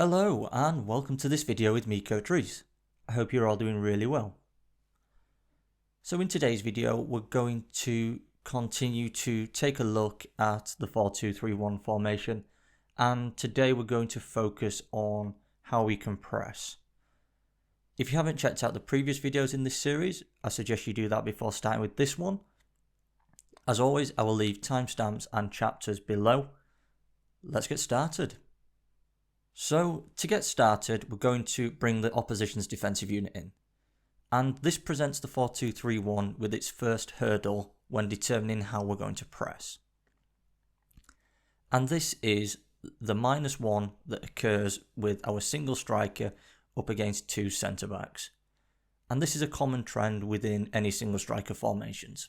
Hello and welcome to this video with me, Coach Reese. I hope you're all doing really well. So in today's video we're going to continue to take a look at the 4-2-3-1 formation, and today we're going to focus on how we can press. If you haven't checked out the previous videos in this series, I suggest you do that before starting with this one. As always, I will leave timestamps and chapters below. Let's get started. So to get started, we're going to bring the opposition's defensive unit in. And this presents the 4-2-3-1 with its first hurdle when determining how we're going to press. And this is the -1 that occurs with our single striker up against two centre-backs. And this is a common trend within any single striker formations.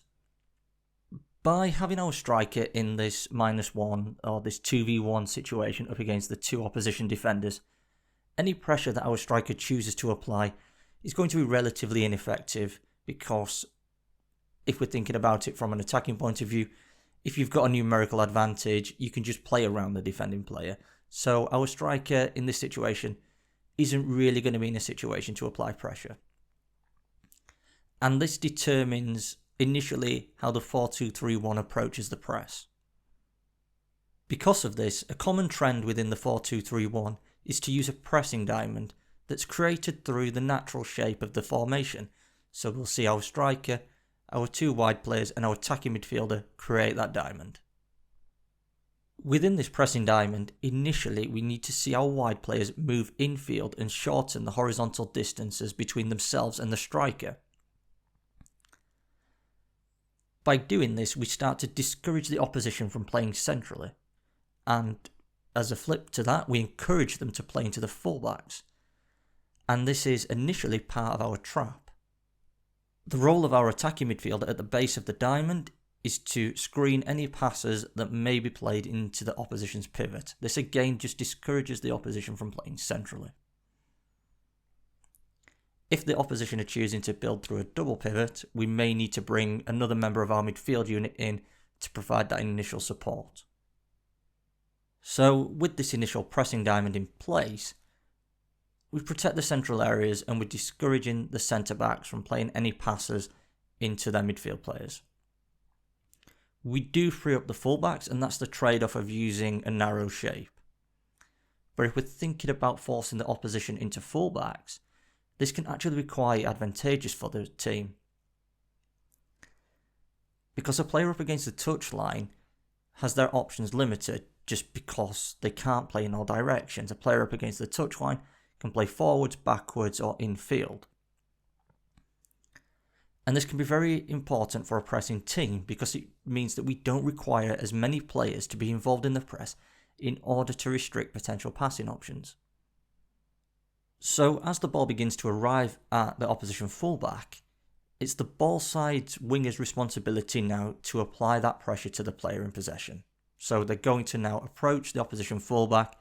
By having our striker in this -1 or this 2v1 situation up against the two opposition defenders, any pressure that our striker chooses to apply is going to be relatively ineffective, because if we're thinking about it from an attacking point of view, if you've got a numerical advantage, you can just play around the defending player. So our striker in this situation isn't really going to be in a situation to apply pressure. And this determines initially how the 4-2-3-1 approaches the press. Because of this, a common trend within the 4-2-3-1 is to use a pressing diamond that's created through the natural shape of the formation. So we'll see our striker, our two wide players and our attacking midfielder create that diamond. Within this pressing diamond, initially we need to see our wide players move infield and shorten the horizontal distances between themselves and the striker. By doing this, we start to discourage the opposition from playing centrally, and as a flip to that, we encourage them to play into the fullbacks, and this is initially part of our trap. The role of our attacking midfielder at the base of the diamond is to screen any passes that may be played into the opposition's pivot. This again just discourages the opposition from playing centrally. If the opposition are choosing to build through a double pivot, we may need to bring another member of our midfield unit in to provide that initial support. So with this initial pressing diamond in place, we protect the central areas and we're discouraging the centre-backs from playing any passes into their midfield players. We do free up the fullbacks, and that's the trade-off of using a narrow shape. But if we're thinking about forcing the opposition into fullbacks, this can actually be quite advantageous for the team, because a player up against the touchline has their options limited just because they can't play in all directions. A player up against the touchline can play forwards, backwards or infield. And this can be very important for a pressing team, because it means that we don't require as many players to be involved in the press in order to restrict potential passing options. So as the ball begins to arrive at the opposition fullback, it's the ball side winger's responsibility now to apply that pressure to the player in possession. So they're going to now approach the opposition fullback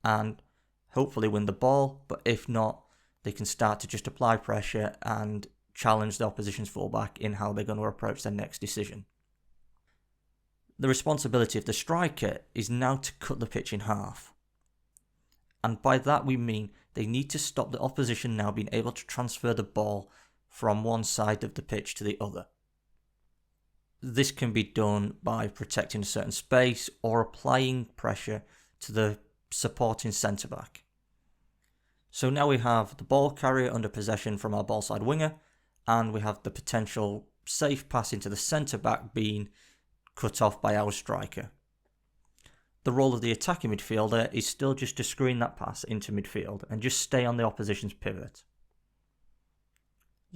and hopefully win the ball, but if not, they can start to just apply pressure and challenge the opposition's fullback in how they're going to approach their next decision. The responsibility of the striker is now to cut the pitch in half. And by that we mean they need to stop the opposition now being able to transfer the ball from one side of the pitch to the other. This can be done by protecting a certain space or applying pressure to the supporting centre-back. So now we have the ball carrier under possession from our ball side winger, and we have the potential safe pass into the centre-back being cut off by our striker. The role of the attacking midfielder is still just to screen that pass into midfield and just stay on the opposition's pivot.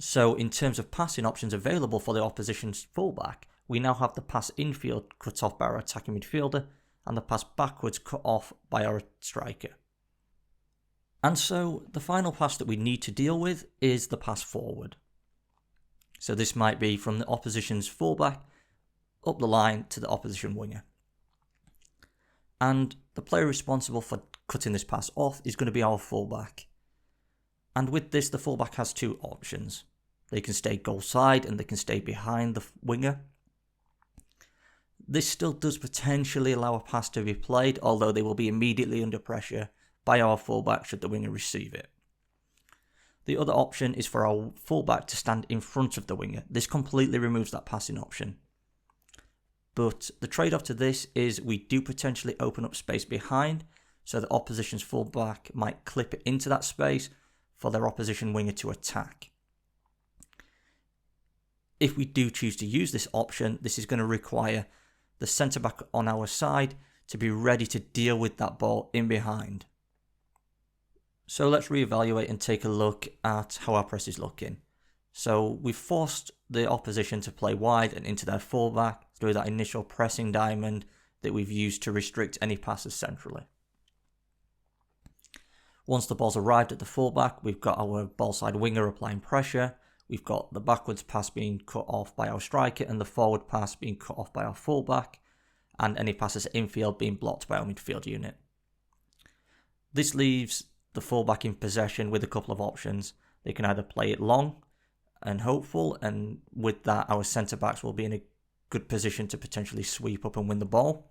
So in terms of passing options available for the opposition's fullback, we now have the pass infield cut off by our attacking midfielder and the pass backwards cut off by our striker. And so the final pass that we need to deal with is the pass forward. So this might be from the opposition's fullback up the line to the opposition winger. And the player responsible for cutting this pass off is going to be our fullback. And with this, the fullback has two options. They can stay goal side and they can stay behind the winger. This still does potentially allow a pass to be played, although they will be immediately under pressure by our fullback should the winger receive it. The other option is for our fullback to stand in front of the winger. This completely removes that passing option. But the trade-off to this is we do potentially open up space behind, so the opposition's fullback might clip it into that space for their opposition winger to attack. If we do choose to use this option, this is going to require the centre-back on our side to be ready to deal with that ball in behind. So let's reevaluate and take a look at how our press is looking. So we've forced the opposition to play wide and into their fullback through that initial pressing diamond that we've used to restrict any passes centrally. Once the ball's arrived at the fullback, we've got our ball side winger applying pressure. We've got the backwards pass being cut off by our striker and the forward pass being cut off by our fullback, and any passes infield being blocked by our midfield unit. This leaves the fullback in possession with a couple of options. They can either play it long and hopeful, and with that our centre backs will be in a good position to potentially sweep up and win the ball,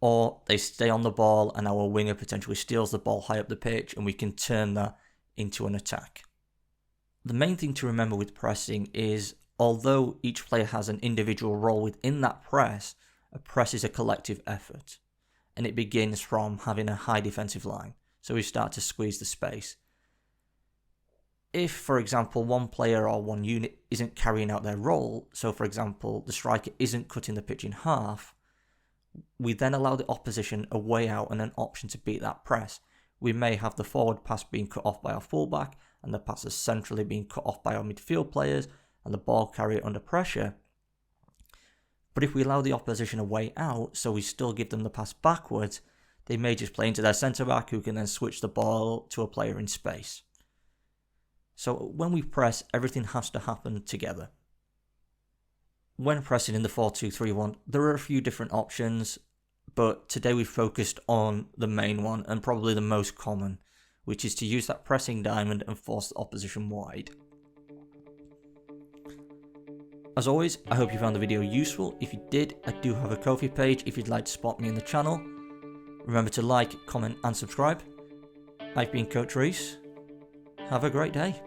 or they stay on the ball and our winger potentially steals the ball high up the pitch and we can turn that into an attack. The main thing to remember with pressing is, although each player has an individual role within that press, a press is a collective effort, and it begins from having a high defensive line, so we start to squeeze the space. If, for example, one player or one unit isn't carrying out their role, so for example the striker isn't cutting the pitch in half, we then allow the opposition a way out and an option to beat that press. We may have the forward pass being cut off by our fullback and the passes centrally being cut off by our midfield players and the ball carrier under pressure. But if we allow the opposition a way out, so we still give them the pass backwards, they may just play into their centre-back who can then switch the ball to a player in space. So when we press, everything has to happen together. When pressing in the 4-2-3-1, there are a few different options, but today we focused on the main one and probably the most common, which is to use that pressing diamond and force the opposition wide. As always, I hope you found the video useful. If you did, I do have a Ko-fi page if you'd like to support me in the channel. Remember to like, comment and subscribe. I've been Coach Reese. Have a great day.